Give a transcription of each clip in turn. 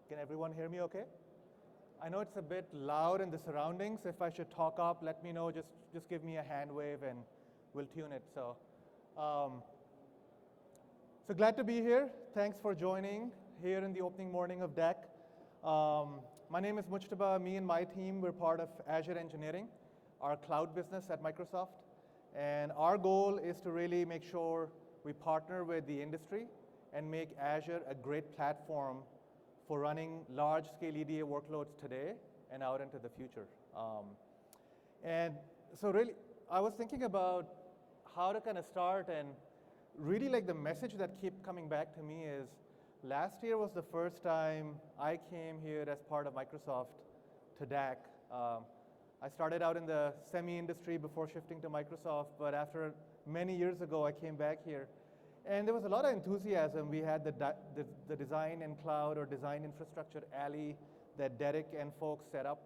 Can everyone hear me okay? I know it's a bit loud in the surroundings. If I should talk up, let me know. Just give me a hand wave and we'll tune it. So glad to be here. Thanks for joining here in the opening morning of DAC. My name is Mujtaba. Me and my team, we're part of Azure Engineering, our cloud business at Microsoft. And our goal is to really make sure we partner with the industry and make Azure a great platform for running large-scale EDA workloads today and out into the future. And so really, I was thinking about how to kind of start, and really like the message that kept coming back to me is, last year was the first time I came here as part of Microsoft to DAC. I started out in the semi-industry before shifting to Microsoft, but after many years ago, I came back here. And there was a lot of enthusiasm. We had the design and cloud or design infrastructure alley that Derek and folks set up.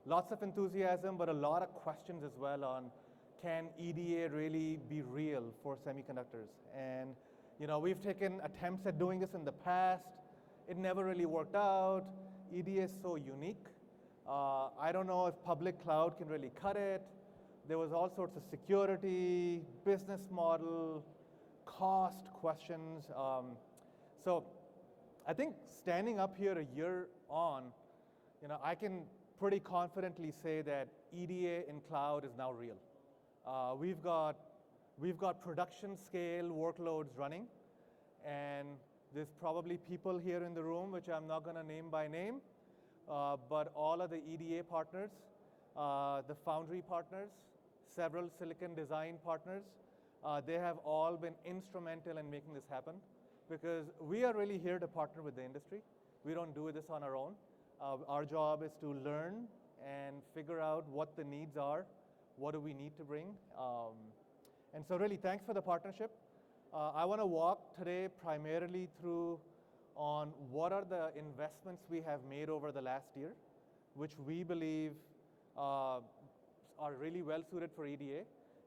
Lots of enthusiasm, but a lot of questions as well on, can EDA really be real for semiconductors? And we've taken attempts at doing this in the past. It never really worked out. EDA is so unique. I don't know if public cloud can really cut it. There was all sorts of security, business model, cost questions. So I think standing up here a year on, I can pretty confidently say that EDA in cloud is now real. We've got production scale workloads running, and there's probably people here in the room, which I'm not going to name by name, but all of the EDA partners, the foundry partners, several silicon design partners, they have all been instrumental in making this happen, because we are really here to partner with the industry. We don't do this on our own. Our job is to learn and figure out what the needs are, what do we need to bring. And so really, thanks for the partnership. I want to walk today primarily through on what are the investments we have made over the last year, which we believe are really well suited for EDA.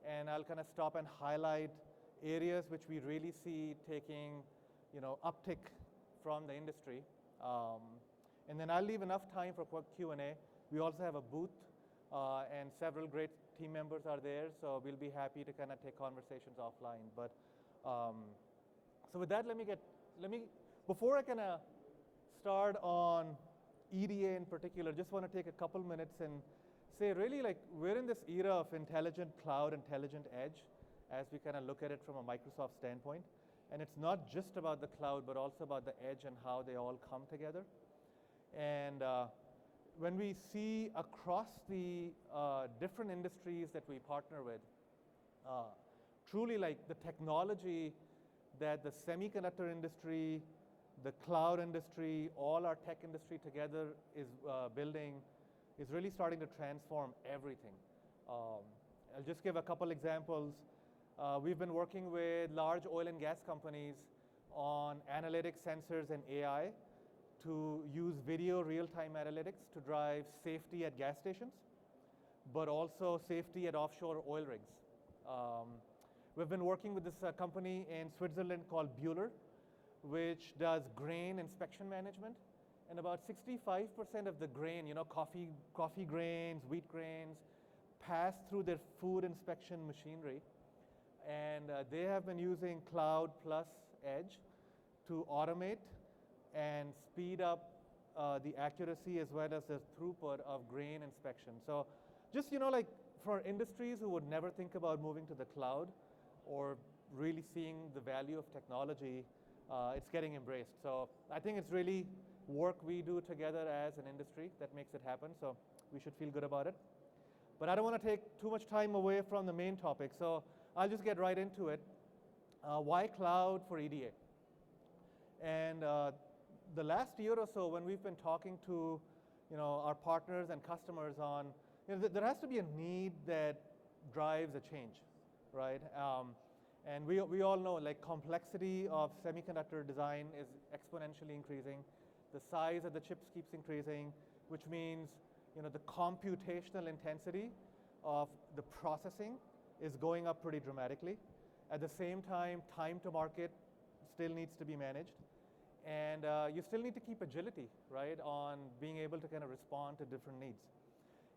And I'll kind of stop and highlight areas which we really see taking, uptick from the industry. And then I'll leave enough time for quick Q&A. We also have a booth, and several great team members are there, so we'll be happy to kind of take conversations offline. But so with that, before I kind of start on EDA in particular, just want to take a couple minutes and say, really, like, we're in this era of intelligent cloud, intelligent edge, as we kind of look at it from a Microsoft standpoint. And it's not just about the cloud, but also about the edge and how they all come together. And when we see across the different industries that we partner with, truly, like, the technology that the semiconductor industry, the cloud industry, all our tech industry together is building is really starting to transform everything. I'll just give a couple examples. We've been working with large oil and gas companies on analytics, sensors, and AI to use video real-time analytics to drive safety at gas stations, but also safety at offshore oil rigs. We've been working with this company in Switzerland called Bueller, which does grain inspection management. And about 65% of the grain, coffee grains, wheat grains, pass through their food inspection machinery. And they have been using cloud plus edge to automate and speed up the accuracy as well as the throughput of grain inspection. So just, like, for industries who would never think about moving to the cloud or really seeing the value of technology, it's getting embraced. So I think it's really work we do together as an industry that makes it happen, so we should feel good about it. But I don't want to take too much time away from the main topic, so I'll just get right into it. Why cloud for EDA? And the last year or so, when we've been talking to our partners and customers on, there has to be a need that drives a change, right? And we all know, like, complexity of semiconductor design is exponentially increasing. The size of the chips keeps increasing, which means the computational intensity of the processing is going up pretty dramatically. At the same time to market still needs to be managed. And you still need to keep agility, right, on being able to kind of respond to different needs.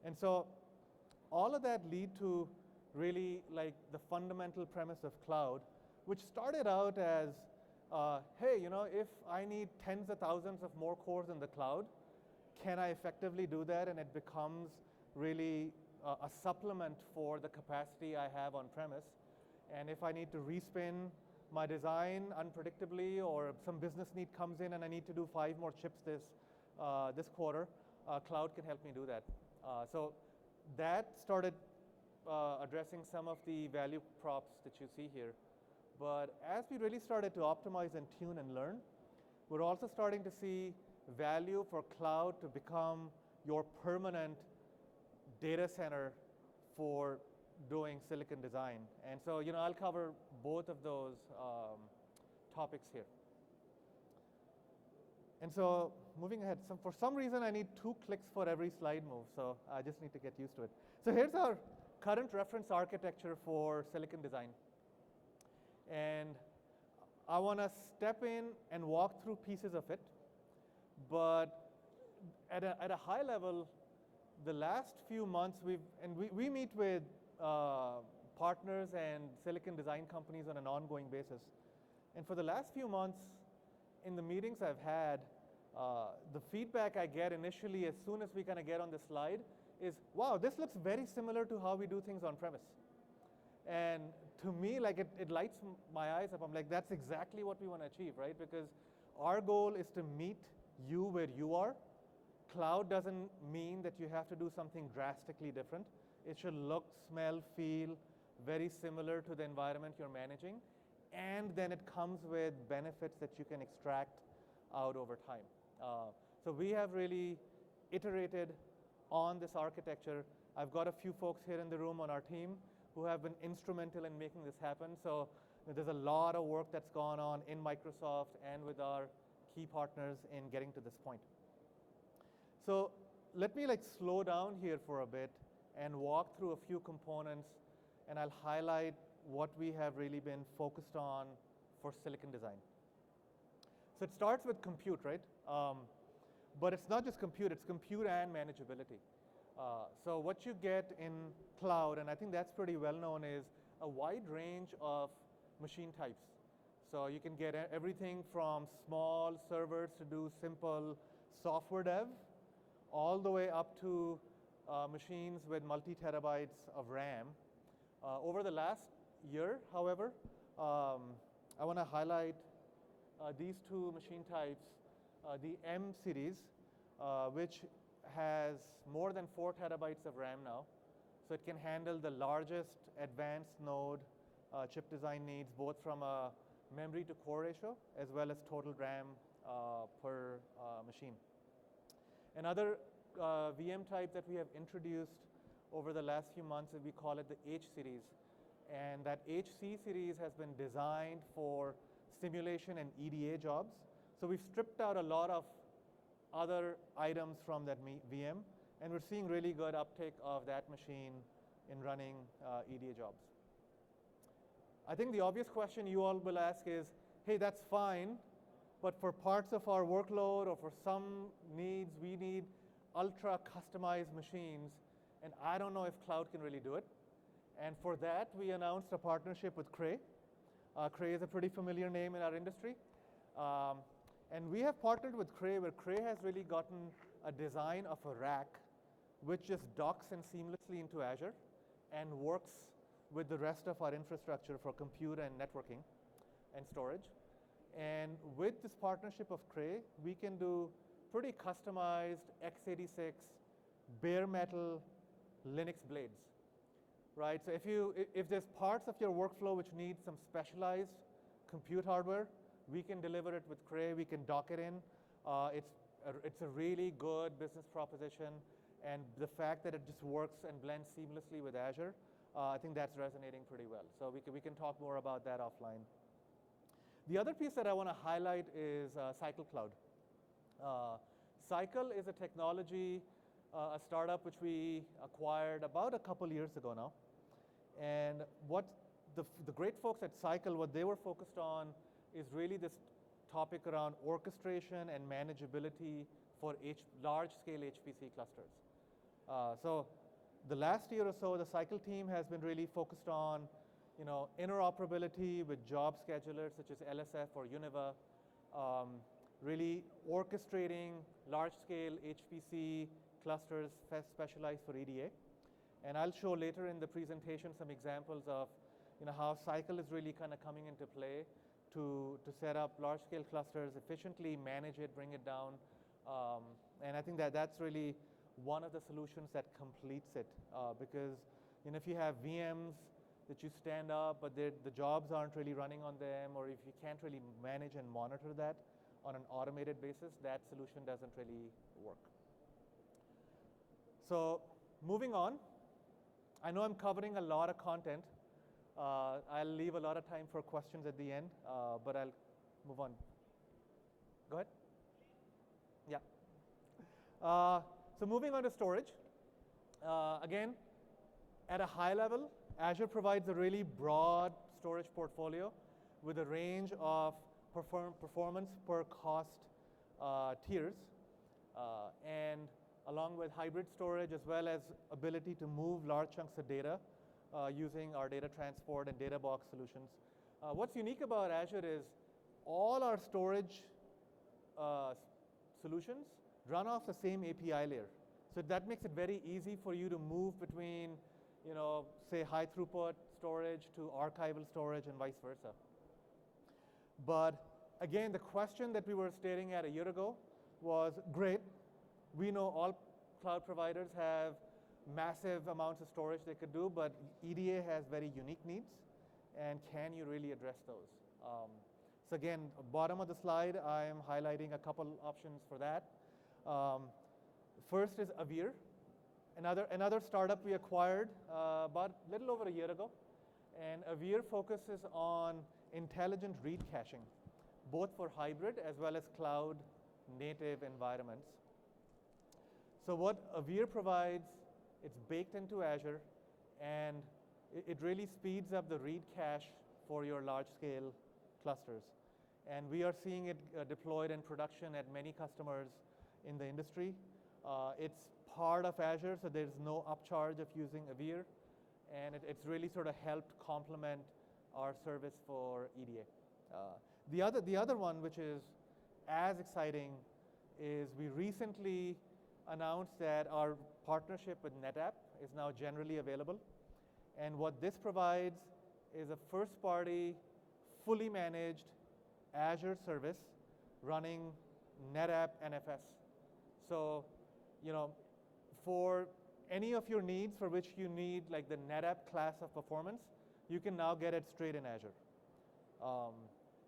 And so all of that lead to really like the fundamental premise of cloud, which started out as, hey, if I need tens of thousands of more cores in the cloud, can I effectively do that? And it becomes really a supplement for the capacity I have on premise. And if I need to respin my design unpredictably, or some business need comes in and I need to do 5 more chips this quarter, cloud can help me do that. So that started addressing some of the value props that you see here. But as we really started to optimize and tune and learn, we're also starting to see value for cloud to become your permanent data center for doing silicon design. And so, I'll cover both of those topics here. And so, moving ahead, for some reason I need 2 clicks for every slide move, so I just need to get used to it. So here's our current reference architecture for silicon design. And I want to step in and walk through pieces of it, but at a high level, the last few months we meet with partners and silicon design companies on an ongoing basis. And for the last few months, in the meetings I've had, the feedback I get initially as soon as we kind of get on the slide is, wow, this looks very similar to how we do things on premise. And to me, like it lights my eyes up. I'm like, that's exactly what we want to achieve, right? Because our goal is to meet you where you are. Cloud doesn't mean that you have to do something drastically different. It should look, smell, feel very similar to the environment you're managing. And then it comes with benefits that you can extract out over time. So we have really iterated on this architecture. I've got a few folks here in the room on our team who have been instrumental in making this happen. So there's a lot of work that's gone on in Microsoft and with our key partners in getting to this point. So let me slow down here for a bit and walk through a few components, and I'll highlight what we have really been focused on for silicon design. So it starts with compute, right? But it's not just compute, it's compute and manageability. So what you get in cloud, and I think that's pretty well known, is a wide range of machine types. So you can get everything from small servers to do simple software dev, all the way up to machines with multi-terabytes of RAM. Over the last year, however, I want to highlight these 2 machine types, the M series, which has more than 4 terabytes of RAM now. So it can handle the largest advanced node chip design needs, both from a memory to core ratio, as well as total RAM per machine. Another VM type that we have introduced over the last few months, we call it the H series. And that HC series has been designed for simulation and EDA jobs. So we've stripped out a lot of other items from that VM, and we're seeing really good uptake of that machine in running EDA jobs. I think the obvious question you all will ask is, hey, that's fine, but for parts of our workload or for some needs, we need ultra customized machines, and I don't know if cloud can really do it. And for that, we announced a partnership with Cray. Cray is a pretty familiar name in our industry. And we have partnered with Cray, where Cray has really gotten a design of a rack which just docks in seamlessly into Azure and works with the rest of our infrastructure for compute and networking and storage. And with this partnership of Cray, we can do pretty customized x86 bare metal Linux blades, right? So if there's parts of your workflow which need some specialized compute hardware, we can deliver it with Cray. We can dock it in. It's a really good business proposition, and the fact that it just works and blends seamlessly with Azure, I think that's resonating pretty well. So we can talk more about that offline. The other piece that I want to highlight is Cycle Cloud. Cycle is a technology, a startup which we acquired about a couple years ago now. And what the great folks at Cycle, what they were focused on is really this topic around orchestration and manageability for large-scale HPC clusters. So the last year or so, the Cycle team has been really focused on, interoperability with job schedulers such as LSF or Univa, really orchestrating large-scale HPC clusters specialized for EDA. And I'll show later in the presentation some examples of how Cycle is really kind of coming into play to set up large-scale clusters, efficiently manage it, bring it down. And I think that's really one of the solutions that completes it. Because if you have VMs that you stand up, but the jobs aren't really running on them, or if you can't really manage and monitor that on an automated basis, that solution doesn't really work. So moving on, I know I'm covering a lot of content. I'll leave a lot of time for questions at the end, but I'll move on. Go ahead. Yeah. So moving on to storage. Again, at a high level, Azure provides a really broad storage portfolio with a range of performance per cost tiers, and along with hybrid storage as well as ability to move large chunks of data using our data transport and data box solutions. What's unique about Azure is all our storage solutions run off the same API layer. So that makes it very easy for you to move between, say high throughput storage to archival storage and vice versa. But again, the question that we were staring at a year ago was, great, we know all cloud providers have massive amounts of storage they could do, but EDA has very unique needs, and can you really address those? So again, bottom of the slide, I'm highlighting a couple options for that. First is Azure, another startup we acquired about a little over a year ago, and Azure focuses on intelligent read caching, both for hybrid as well as cloud native environments. So what Azure provides, it's baked into Azure, and it really speeds up the read cache for your large-scale clusters. And we are seeing it deployed in production at many customers in the industry. It's part of Azure, so there's no upcharge of using Azure, and it's really sort of helped complement our service for EDA. The other one, which is as exciting, is we recently announced that our partnership with NetApp is now generally available. And what this provides is a first-party, fully managed Azure service running NetApp NFS. So, for any of your needs for which you need like the NetApp class of performance, you can now get it straight in Azure.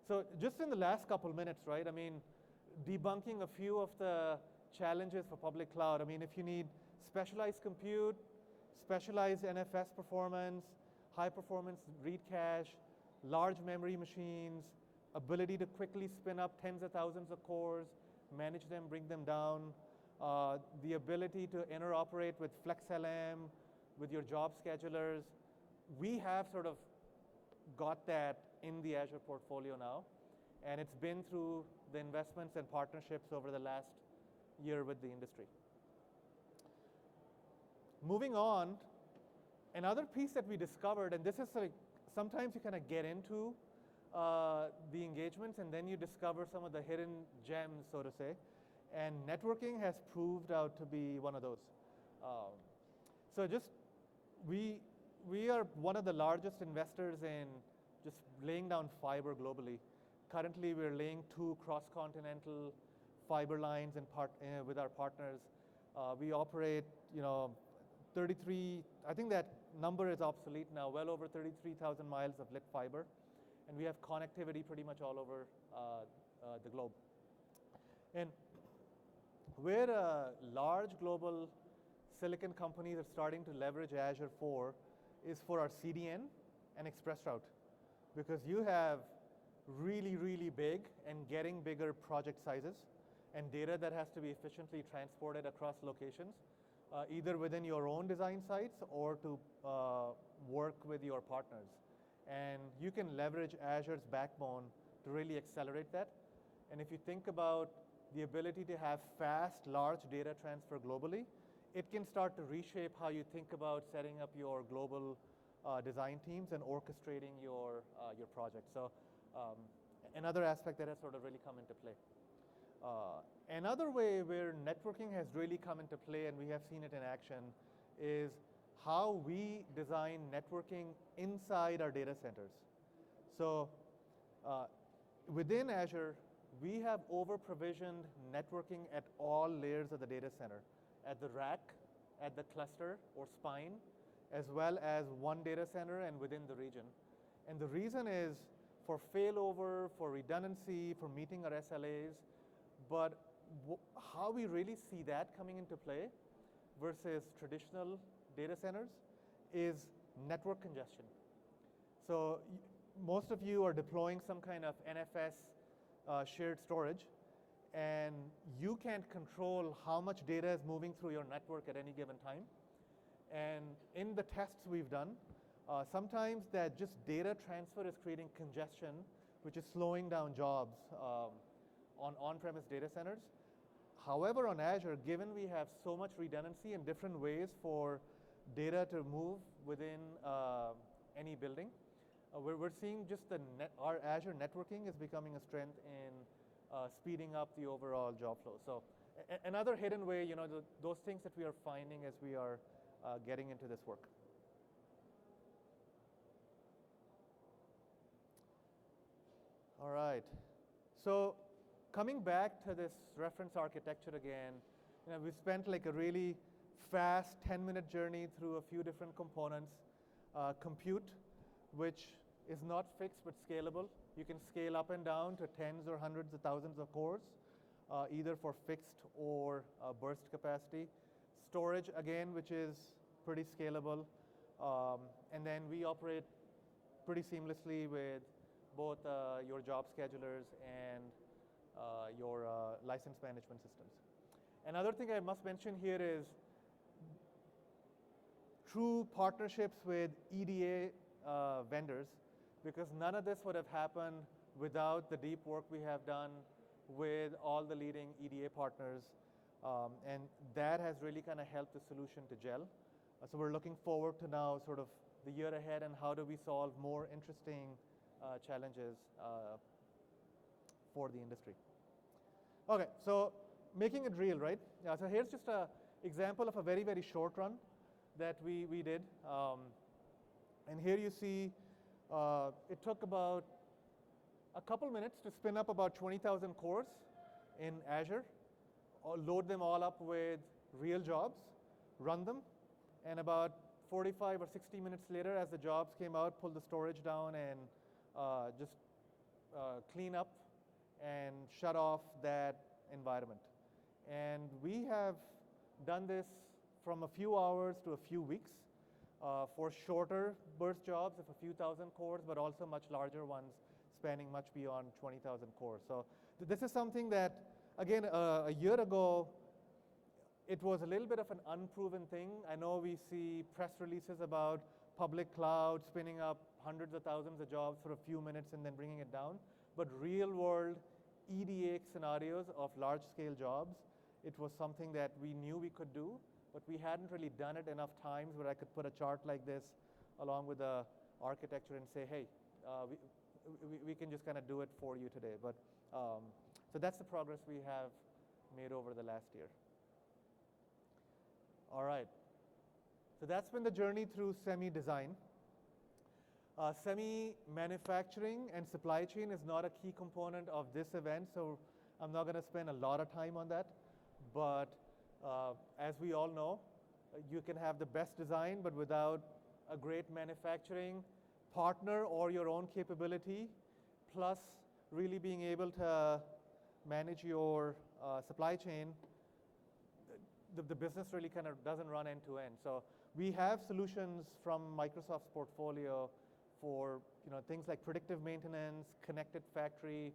So just in the last couple minutes, right? I mean, debunking a few of the challenges for public cloud. I mean, if you need specialized compute, specialized NFS performance, high performance read cache, large memory machines, ability to quickly spin up tens of thousands of cores, manage them, bring them down, the ability to interoperate with FlexLM, with your job schedulers. We have sort of got that in the Azure portfolio now, and it's been through the investments and partnerships over the last year with the industry. Moving on, another piece that we discovered, and this is like, sometimes you kind of get into the engagements and then you discover some of the hidden gems, so to say, and networking has proved out to be one of those. So we are one of the largest investors in just laying down fiber globally. Currently, we're laying 2 cross-continental fiber lines with our partners. We operate, 33, I think that number is obsolete now, well over 33,000 miles of lit fiber. And we have connectivity pretty much all over the globe. And where large global silicon companies are starting to leverage Azure for is for our CDN and ExpressRoute. Because you have really, really big and getting bigger project sizes and data that has to be efficiently transported across locations, either within your own design sites or to work with your partners. And you can leverage Azure's backbone to really accelerate that. And if you think about the ability to have fast, large data transfer globally, it can start to reshape how you think about setting up your global design teams and orchestrating your project. So another aspect that has sort of really come into play. Another way where networking has really come into play, and we have seen it in action, is how we design networking inside our data centers. So within Azure, we have over-provisioned networking at all layers of the data center, at the rack, at the cluster or spine, as well as one data center and within the region. And the reason is for failover, for redundancy, for meeting our SLAs, but how we really see that coming into play versus traditional data centers is network congestion. So most of you are deploying some kind of NFS shared storage, and you can't control how much data is moving through your network at any given time. And in the tests we've done, sometimes that just data transfer is creating congestion, which is slowing down jobs on on-premise data centers. However, on Azure, given we have so much redundancy and different ways for data to move within any building, we're seeing just our Azure networking is becoming a strength in speeding up the overall job flow. So another hidden way, those things that we are finding as we are getting into this work. All right. So coming back to this reference architecture again, we spent like a really fast 10-minute journey through a few different components. Compute, which is not fixed but scalable. You can scale up and down to tens or hundreds of thousands of cores, either for fixed or burst capacity. Storage, again, which is pretty scalable. And then we operate pretty seamlessly with both your job schedulers and your license management systems. Another thing I must mention here is true partnerships with EDA vendors, because none of this would have happened without the deep work we have done with all the leading EDA partners. And that has really kind of helped the solution to gel. So we're looking forward to now sort of the year ahead and how do we solve more interesting challenges for the industry. Okay, so making it real, right? Yeah, so here's just an example of a very, very short run that we did. And here you see it took about a couple minutes to spin up about 20,000 cores in Azure, load them all up with real jobs, run them, and about 45 or 60 minutes later, as the jobs came out, pull the storage down and just clean up and shut off that environment. And we have done this from a few hours to a few weeks for shorter burst jobs of a few thousand cores, but also much larger ones spanning much beyond 20,000 cores. So this is something that, again, a year ago, it was a little bit of an unproven thing. I know we see press releases about public cloud spinning up hundreds of thousands of jobs for a few minutes and then bringing it down. But real world EDA scenarios of large scale jobs, it was something that we knew we could do, but we hadn't really done it enough times where I could put a chart like this along with the architecture and say, hey, we can just kind of do it for you today. But so that's the progress we have made over the last year. All right. So that's been the journey through semi-design. Semi-manufacturing and supply chain is not a key component of this event, so I'm not going to spend a lot of time on that. But as we all know, you can have the best design, but without a great manufacturing partner or your own capability, plus really being able to manage your supply chain, the business really kind of doesn't run end to end. So we have solutions from Microsoft's portfolio for things like predictive maintenance, connected factory.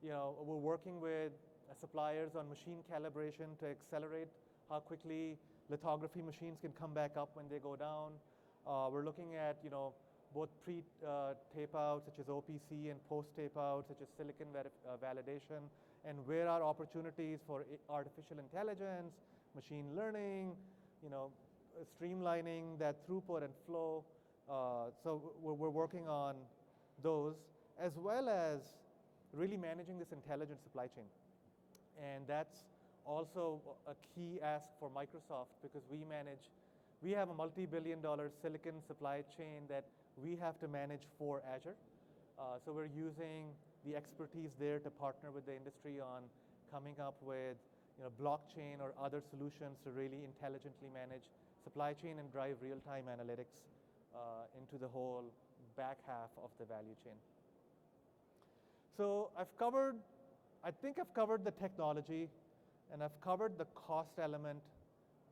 We're working with suppliers on machine calibration to accelerate how quickly lithography machines can come back up when they go down. We're looking at both pre-tape out, such as OPC, and post-tape out, such as silicon validation, and where are opportunities for artificial intelligence, machine learning, streamlining that throughput and flow. So we're working on those, as well as really managing this intelligent supply chain. And that's also a key ask for Microsoft, because we have a multi-billion-dollar silicon supply chain that we have to manage for Azure. So we're using the expertise there to partner with the industry on coming up with blockchain or other solutions to really intelligently manage supply chain and drive real-time analytics into the whole back half of the value chain. So I think I've covered the technology, and I've covered the cost element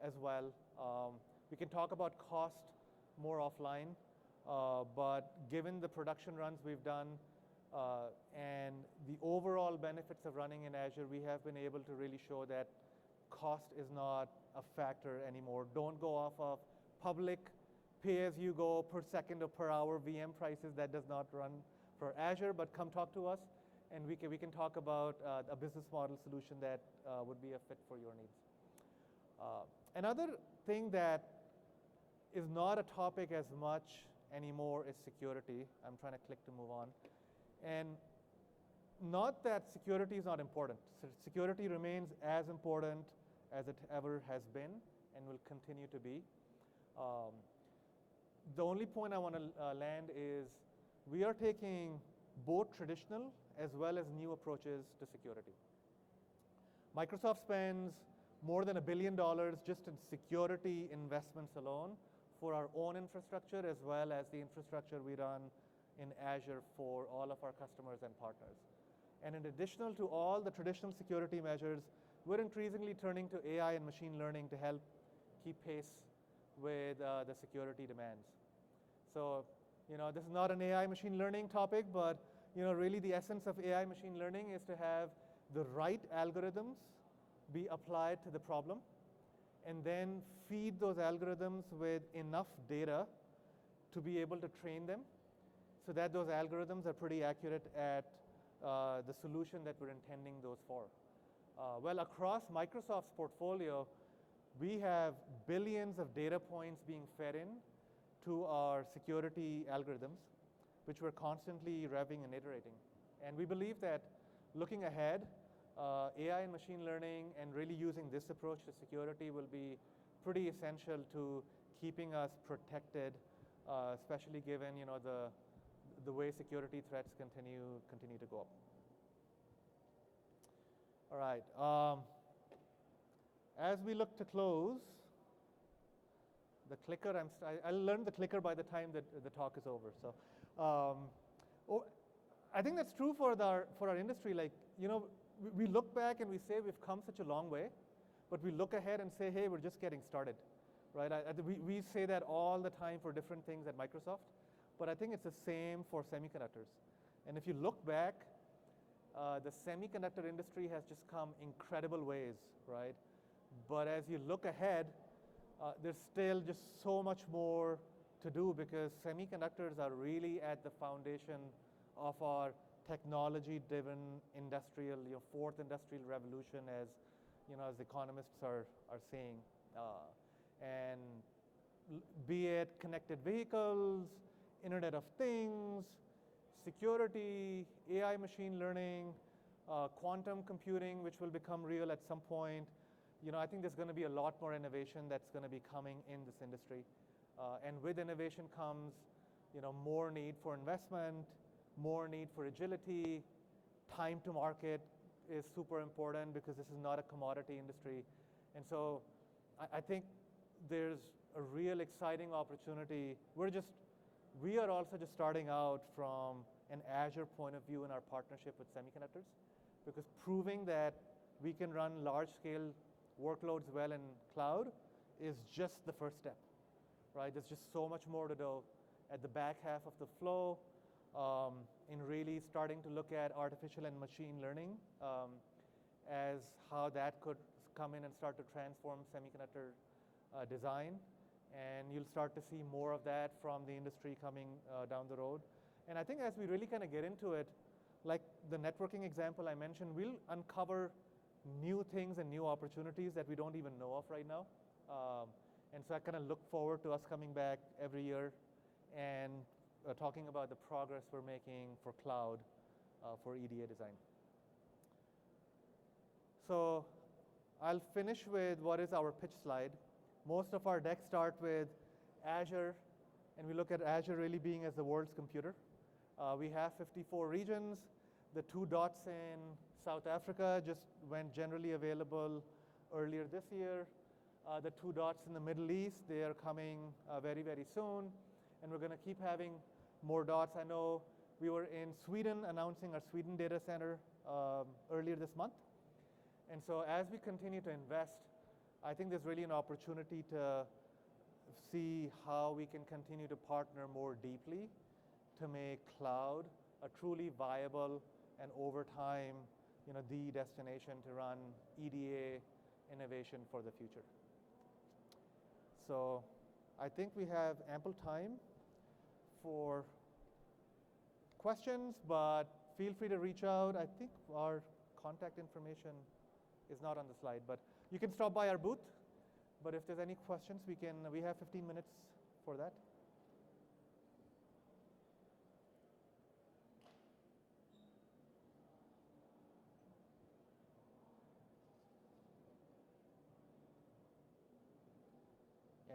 as well. We can talk about cost more offline, but given the production runs we've done and the overall benefits of running in Azure, we have been able to really show that cost is not a factor anymore. Don't go off of public pay-as-you-go per second or per hour VM prices. That does not run for Azure, but come talk to us, and we can talk about a business model solution that would be a fit for your needs. Another thing that is not a topic as much anymore is security. I'm trying to click to move on. And not that security is not important. Security remains as important as it ever has been and will continue to be. The only point I want to land is we are taking both traditional as well as new approaches to security. Microsoft spends more than $1 billion just in security investments alone for our own infrastructure, as well as the infrastructure we run in Azure for all of our customers and partners. And in addition to all the traditional security measures, we're increasingly turning to AI and machine learning to help keep pace with the security demands. So, this is not an AI machine learning topic, but really the essence of AI machine learning is to have the right algorithms be applied to the problem, and then feed those algorithms with enough data to be able to train them so that those algorithms are pretty accurate at the solution that we're intending those for. Well, across Microsoft's portfolio, we have billions of data points being fed in to our security algorithms, which we're constantly revving and iterating. And we believe that looking ahead, AI and machine learning and really using this approach to security will be pretty essential to keeping us protected, especially given the way security threats continue to go up. All right. As we look to close, the clicker, I'll learn the clicker by the time that the talk is over. So, I think that's true for our industry. We look back and we say we've come such a long way, but we look ahead and say, hey, we're just getting started, right? We say that all the time for different things at Microsoft, but I think it's the same for semiconductors. And if you look back, the semiconductor industry has just come incredible ways, right? But as you look ahead, there's still just so much more to do, because semiconductors are really at the foundation of our technology-driven industrial, fourth industrial revolution, as as economists are saying. And be it connected vehicles, Internet of Things, security, AI machine learning, quantum computing, which will become real at some point. I think there's going to be a lot more innovation that's going to be coming in this industry. And with innovation comes, more need for investment, more need for agility. Time to market is super important because this is not a commodity industry. And so I think there's a real exciting opportunity. We are also just starting out from an Azure point of view in our partnership with semiconductors, because proving that we can run large-scale workloads well in cloud is just the first step, right? There's just so much more to do at the back half of the flow, in really starting to look at artificial and machine learning as how that could come in and start to transform semiconductor design. And you'll start to see more of that from the industry coming down the road. And I think as we really kind of get into it, like the networking example I mentioned, we'll uncover new things and new opportunities that we don't even know of right now. And so I kind of look forward to us coming back every year and talking about the progress we're making for cloud for EDA design. So I'll finish with what is our pitch slide. Most of our decks start with Azure, and we look at Azure really being as the world's computer. We have 54 regions. The 2 dots in South Africa just went generally available earlier this year. The 2 dots in the Middle East, they are coming very, very soon. And we're going to keep having more dots. I know we were in Sweden announcing our Sweden data center earlier this month. And so as we continue to invest, I think there's really an opportunity to see how we can continue to partner more deeply to make cloud a truly viable and over time, the destination to run EDA innovation for the future. So I think we have ample time for questions, but feel free to reach out. I think our contact information is not on the slide, but you can stop by our booth. But if there's any questions, we have 15 minutes for that.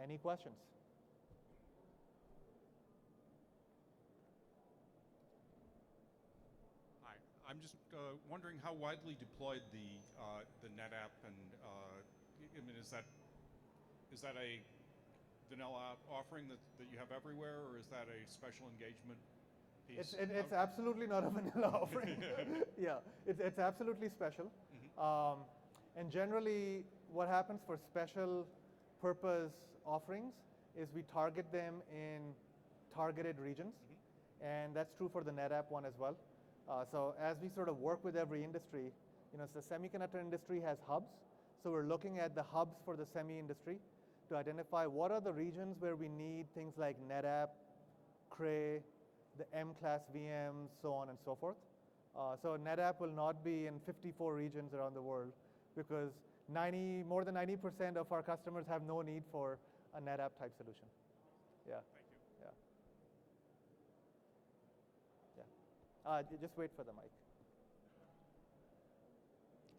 Any questions? Hi, I'm just wondering how widely deployed the NetApp and I mean, is that a vanilla offering that you have everywhere, or is that a special engagement piece? It's absolutely not a vanilla offering. Yeah, it's absolutely special. Mm-hmm. And generally, what happens for special purpose offerings is we target them in targeted regions, mm-hmm. and that's true for the NetApp one as well. So as we sort of work with every industry, so the semiconductor industry has hubs, so we're looking at the hubs for the semi industry to identify what are the regions where we need things like NetApp, Cray, the M-class VMs, so on and so forth. So NetApp will not be in 54 regions around the world because more than 90% of our customers have no need for a NetApp type solution. Yeah. Thank you. Yeah. Just wait for the mic.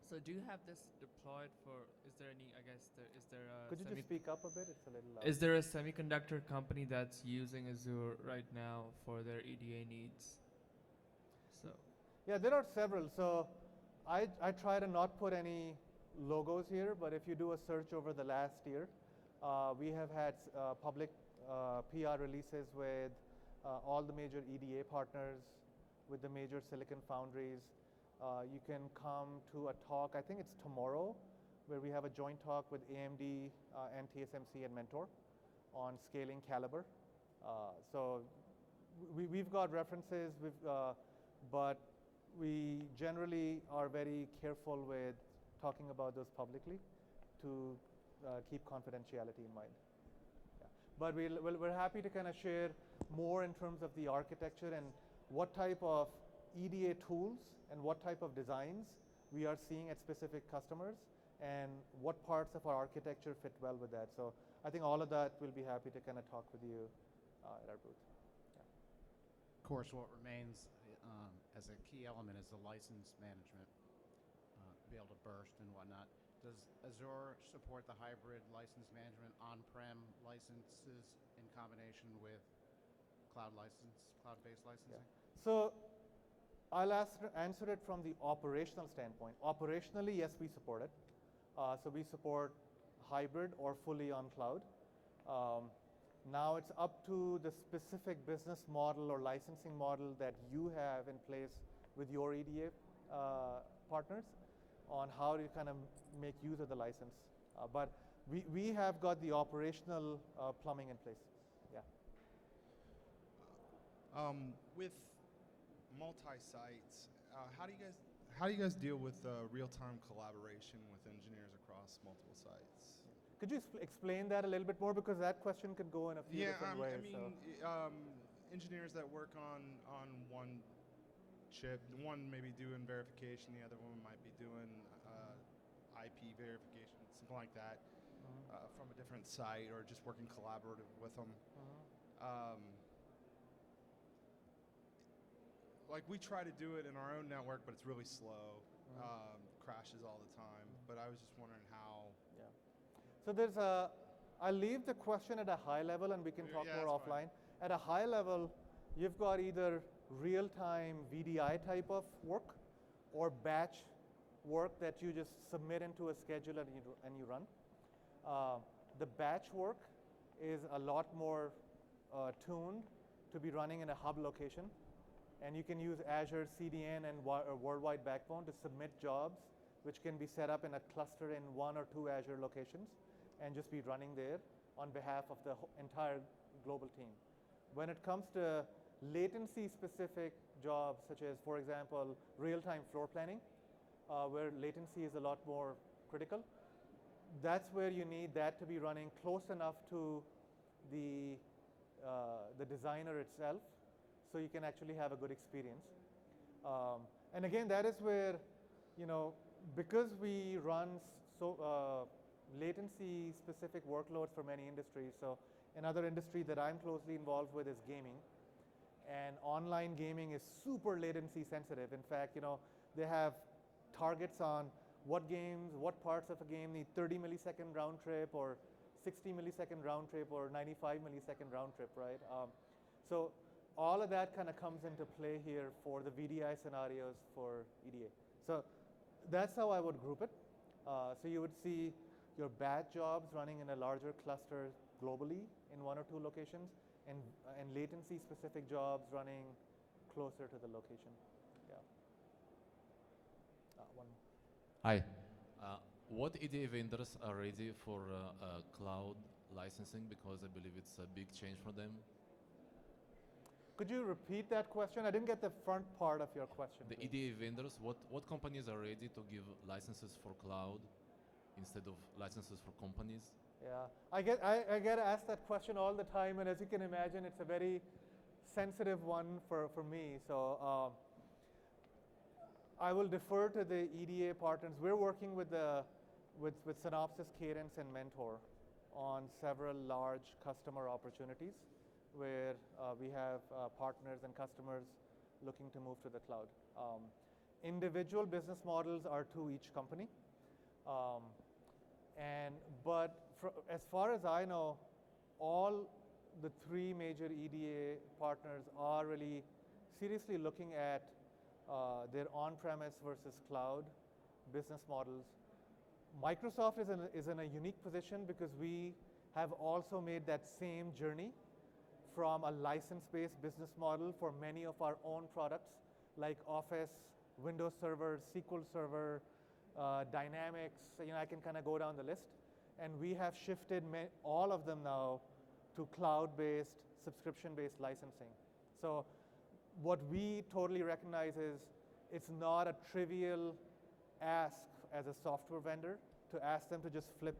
So do you have this deployed for, is there any, I guess, is there a... Could you just speak up a bit? It's a little loud. Is there a semiconductor company that's using Azure right now for their EDA needs? So. Yeah, there are several. So I try to not put any logos here, but if you do a search over the last year, we have had public PR releases with all the major EDA partners, with the major silicon foundries. You can come to a talk, I think it's tomorrow, where we have a joint talk with AMD and TSMC and Mentor on scaling Caliber. So we've got references, but we generally are very careful with talking about those publicly to keep confidentiality in mind. Yeah. But we're happy to kind of share more in terms of the architecture and what type of EDA tools and what type of designs we are seeing at specific customers and what parts of our architecture fit well with that. So I think all of that we'll be happy to kind of talk with you at our booth. Yeah. Of course, what remains as a key element is the license management, to be able to burst and whatnot. Does Azure support the hybrid license management on-prem licenses in combination with cloud-based licensing? Yeah. So I'll answer it from the operational standpoint. Operationally, yes, we support it. So we support hybrid or fully on cloud. Now it's up to the specific business model or licensing model that you have in place with your EDA partners on how you kind of make use of the license. But we have got the operational plumbing in place. Yeah. With multi-sites, how do you guys deal with real-time collaboration with engineers across multiple sites? Could you explain that a little bit more, because that question could go in a few different ways. I mean, engineers that work on one chip. One may be doing verification, the other one might be doing IP verification, something like that, from a different site, or just working collaborative with them. Like we try to do it in our own network, but it's really slow. Crashes all the time. But I was just wondering how. Yeah. So there's I'll leave the question at a high level and we can talk Yeah, more that's offline. fine. At a high level, you've got either real-time VDI type of work or batch work that you just submit into a schedule and you run. The batch work is a lot more tuned to be running in a hub location. And you can use Azure CDN and Worldwide Backbone to submit jobs, which can be set up in a cluster in 1 or 2 Azure locations and just be running there on behalf of the entire global team. When it comes to latency-specific jobs, such as, for example, real-time floor planning, where latency is a lot more critical, that's where you need that to be running close enough to the designer itself, so you can actually have a good experience. And again, that is where, because we run latency-specific workloads for many industries. So another industry that I'm closely involved with is gaming. And online gaming is super latency sensitive. In fact, they have targets on what parts of a game need 30 millisecond round trip or 60 millisecond round trip or 95 millisecond round trip, right? So all of that kind of comes into play here for the VDI scenarios for EDA. So that's how I would group it. So you would see your batch jobs running in a larger cluster globally in 1 or 2 locations, and latency-specific jobs running closer to the location. Yeah. One. Hi. What EDA vendors are ready for cloud licensing? Because I believe it's a big change for them. Could you repeat that question? I didn't get the front part of your question. The please. EDA vendors, what companies are ready to give licenses for cloud instead of licenses for companies? Yeah, I get asked that question all the time, and as you can imagine, it's a very sensitive one for me. So I will defer to the EDA partners. We're working with Synopsys, Cadence, and Mentor on several large customer opportunities where we have partners and customers looking to move to the cloud. Individual business models are to each company, but as far as I know, all the 3 major EDA partners are really seriously looking at their on-premise versus cloud business models. Microsoft is in a unique position because we have also made that same journey from a license-based business model for many of our own products like Office, Windows Server, SQL Server, Dynamics. I can kind of go down the list. And we have shifted all of them now to cloud-based, subscription-based licensing. So what we totally recognize is it's not a trivial ask as a software vendor to ask them to just flip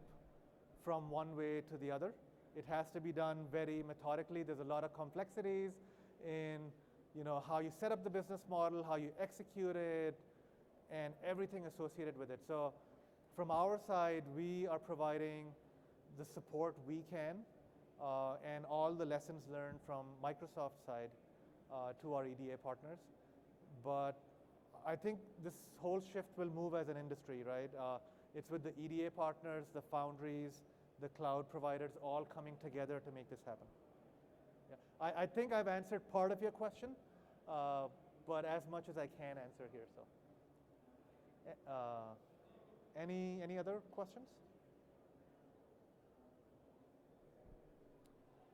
from one way to the other. It has to be done very methodically. There's a lot of complexities in how you set up the business model, how you execute it, and everything associated with it. So from our side, we are providing the support we can and all the lessons learned from Microsoft's side to our EDA partners. But I think this whole shift will move as an industry, right? It's with the EDA partners, the foundries, the cloud providers all coming together to make this happen. Yeah. I think I've answered part of your question, but as much as I can answer here. So, any other questions?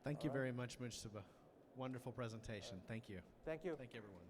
Thank you very much, Mujtaba. Wonderful presentation. Thank you. Thank you. Thank you, everyone.